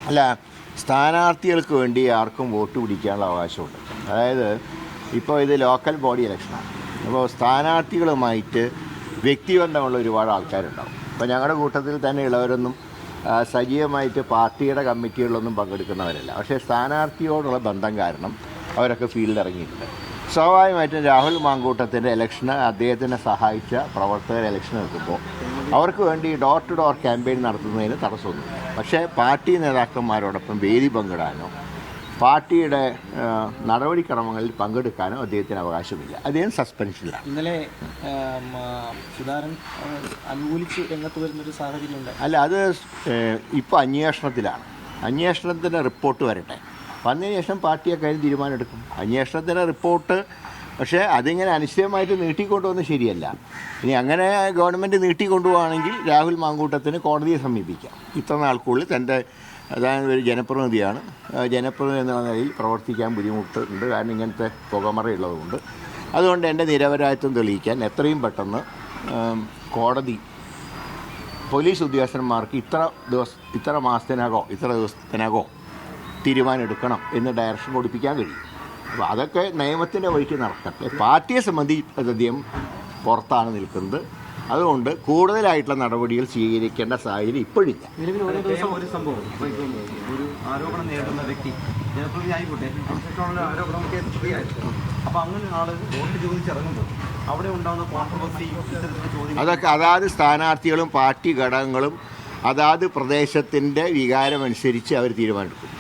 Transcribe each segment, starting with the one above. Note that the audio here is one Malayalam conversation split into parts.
അല്ല, സ്ഥാനാർത്ഥികൾക്ക് വേണ്ടി ആർക്കും വോട്ട് പിടിക്കാനുള്ള അവകാശമുണ്ട്. അതായത് ഇപ്പോൾ ഇത് ലോക്കൽ ബോഡി ഇലക്ഷനാണ്. അപ്പോൾ സ്ഥാനാർത്ഥികളുമായിട്ട് വ്യക്തിബന്ധമുള്ള ഒരുപാട് ആൾക്കാരുണ്ടാവും. ഇപ്പോൾ ഞങ്ങളുടെ കൂട്ടത്തിൽ തന്നെ ഉള്ളവരൊന്നും സജീവമായിട്ട് പാർട്ടിയുടെ കമ്മിറ്റികളിലൊന്നും പങ്കെടുക്കുന്നവരല്ല. പക്ഷേ സ്ഥാനാർത്ഥിയോടുള്ള ബന്ധം കാരണം അവരൊക്കെ ഫീൽഡിൽ ഇറങ്ങിയിട്ടുണ്ട്. സ്വാഭാവികമായിട്ടും രാഹുൽ മാങ്കൂട്ടത്തിൻ്റെ ഇലക്ഷന് അദ്ദേഹത്തിനെ സഹായിച്ച പ്രവർത്തകർ ഇലക്ഷൻ എടുക്കുമ്പോൾ അവർക്ക് വേണ്ടി ഡോർ ടു ഡോർ ക്യാമ്പയിൻ നടത്തുന്നതിന് തടസ്സമൊന്നുമില്ല. പക്ഷേ പാർട്ടി നേതാക്കന്മാരോടൊപ്പം വേദി പങ്കിടാനോ പാർട്ടിയുടെ നടപടിക്രമങ്ങളിൽ പങ്കെടുക്കാനോ അദ്ദേഹത്തിന് അവകാശമില്ല. അദ്ദേഹം സസ്പെൻഷനിലാണ്. ഇന്നലെ സുധാകരൻ അനുകൂലിച്ച് രംഗത്ത് വരുന്നൊരു സാഹചര്യം ഉണ്ട്. അല്ല, അത് ഇപ്പോൾ അന്വേഷണത്തിലാണ്. അന്വേഷണത്തിൻ്റെ റിപ്പോർട്ട് വരട്ടെ. വന്നതിന് ശേഷം പാർട്ടി അക്കാര്യം തീരുമാനമെടുക്കും. അന്വേഷണത്തിൻ്റെ റിപ്പോർട്ട് പക്ഷേ അതിങ്ങനെ അനിശ്ചയമായിട്ട് നീട്ടിക്കൊണ്ടുവന്ന് ശരിയല്ല. ഇനി അങ്ങനെ ഗവൺമെൻറ് നീട്ടിക്കൊണ്ടുപോവുകയാണെങ്കിൽ രാഹുൽ മാങ്കൂട്ടത്തിന് കോടതിയെ സമീപിക്കാം. ഇത്ര നാൾക്കുള്ളിൽ തൻ്റെ അതായത് ഒരു ജനപ്രതിനിധിയാണ്, ജനപ്രതിനിധി എന്നുള്ള നിലയിൽ പ്രവർത്തിക്കാൻ ബുദ്ധിമുട്ടുണ്ട്. കാരണം ഇങ്ങനത്തെ പുകമറയുള്ളതുകൊണ്ട്. അതുകൊണ്ട് എൻ്റെ നിരപരാധിത്വം തെളിയിക്കാൻ എത്രയും പെട്ടെന്ന് കോടതി പോലീസ് ഉദ്യോഗസ്ഥന്മാർക്ക് ഇത്ര മാസത്തിനകോ ഇത്ര ദിവസത്തിനകോ തീരുമാനം എടുക്കണം എന്ന് ഡയറക്ഷൻ കൊടുപ്പിക്കാൻ കഴിയും. അപ്പോൾ അതൊക്കെ നിയമത്തിൻ്റെ വഴിക്ക് നടക്കട്ടെ. പാർട്ടിയെ സംബന്ധിച്ചധികം പുറത്താണ് നിൽക്കുന്നത്. അതുകൊണ്ട് കൂടുതലായിട്ടുള്ള നടപടികൾ സ്വീകരിക്കേണ്ട സാഹചര്യം ഇപ്പോഴില്ല. നിലവിൽ ഓരോ ദിവസം ഒരു സംഭവം, ഒരു ആരോപണം നേരിടുന്ന വ്യക്തി ജനപ്രതിനിധി ആയിക്കോട്ടെ, ആരോപണമൊക്കെ ഫ്രീയായിരുന്നു. അപ്പോൾ അങ്ങനെ ആൾ വോട്ട് ചോദിച്ചിറങ്ങുമ്പോൾ അവിടെ ഉണ്ടാകുന്ന കോൺട്രവേഴ്സി, അതൊക്കെ അതാത് സ്ഥാനാർത്ഥികളും പാർട്ടി ഘടകങ്ങളും അതാത് പ്രദേശത്തിൻ്റെ വികാരമനുസരിച്ച് അവർ തീരുമാനമെടുക്കും.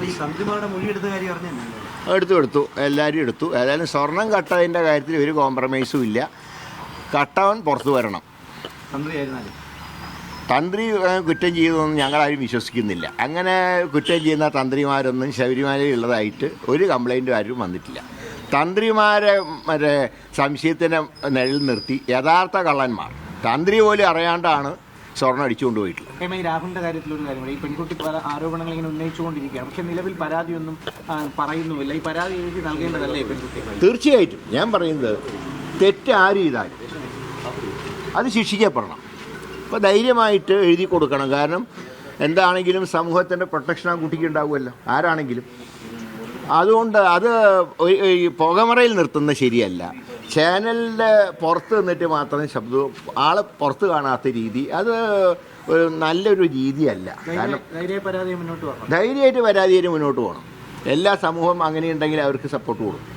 ഈ തന്ത്രിമാരുടെ മൊഴിയെടുത്ത കാര്യം അറിഞ്ഞില്ല. എടുത്തു എല്ലാവരും എടുത്തു. ഏതായാലും സ്വർണം കട്ടതിൻ്റെ കാര്യത്തിൽ ഒരു കോംപ്രമൈസും ഇല്ല. കട്ടവൻ പുറത്തു വരണം. തന്ത്രി കുറ്റം ചെയ്തതൊന്നും ഞങ്ങളാരും വിശ്വസിക്കുന്നില്ല. അങ്ങനെ കുറ്റം ചെയ്യുന്ന തന്ത്രിമാരൊന്നും ശബരിമലയിൽ ഉള്ളതായിട്ട് ഒരു കംപ്ലൈൻറ്റും ആരും വന്നിട്ടില്ല. തന്ത്രിമാരെ മറ്റേ സംശയത്തിൻ്റെ നിഴൽ നിർത്തി യഥാർത്ഥ കള്ളന്മാർ തന്ത്രി പോലും അറിയാണ്ടാണ് സ്വർണ്ണം അടിച്ചുകൊണ്ട് പോയിട്ടുള്ളത്. ഈ രാഹുലിന്റെ കാര്യത്തിലൊരു കാര്യമാണ്, ഈ പെൺകുട്ടി പല ആരോപണങ്ങൾ ഇങ്ങനെ ഉന്നയിച്ചുകൊണ്ടിരിക്കുകയാണ്. പക്ഷെ നിലവിൽ പരാതിയൊന്നും പറയുന്നുമില്ല. ഈ പരാതി എഴുതി നൽകേണ്ടതല്ലേ പെൺകുട്ടി? തീർച്ചയായിട്ടും ഞാൻ പറയുന്നത് തെറ്റ് ആര് ചെയ്താലും അത് ശിക്ഷിക്കപ്പെടണം. അപ്പോൾ ധൈര്യമായിട്ട് എഴുതി കൊടുക്കണം. കാരണം എന്താണെങ്കിലും സമൂഹത്തിൻ്റെ പ്രൊട്ടക്ഷൻ ആ കുട്ടിക്ക് ഉണ്ടാവുമല്ലോ, ആരാണെങ്കിലും. അതുകൊണ്ട് അത് ഈ പുകമറയിൽ നിർത്തുന്നത് ശരിയല്ല. ചാനലിൻ്റെ പുറത്ത് നിന്നിട്ട് മാത്രം ശബ്ദവും ആളെ പുറത്ത് കാണാത്ത രീതി അത് ഒരു നല്ലൊരു രീതിയല്ല. കാരണം ധൈര്യമായിട്ട് പരാതിയായിട്ട് മുന്നോട്ട് പോകണം. എല്ലാ സമൂഹം അങ്ങനെയുണ്ടെങ്കിൽ അവർക്ക് സപ്പോർട്ട് കൊടുക്കും.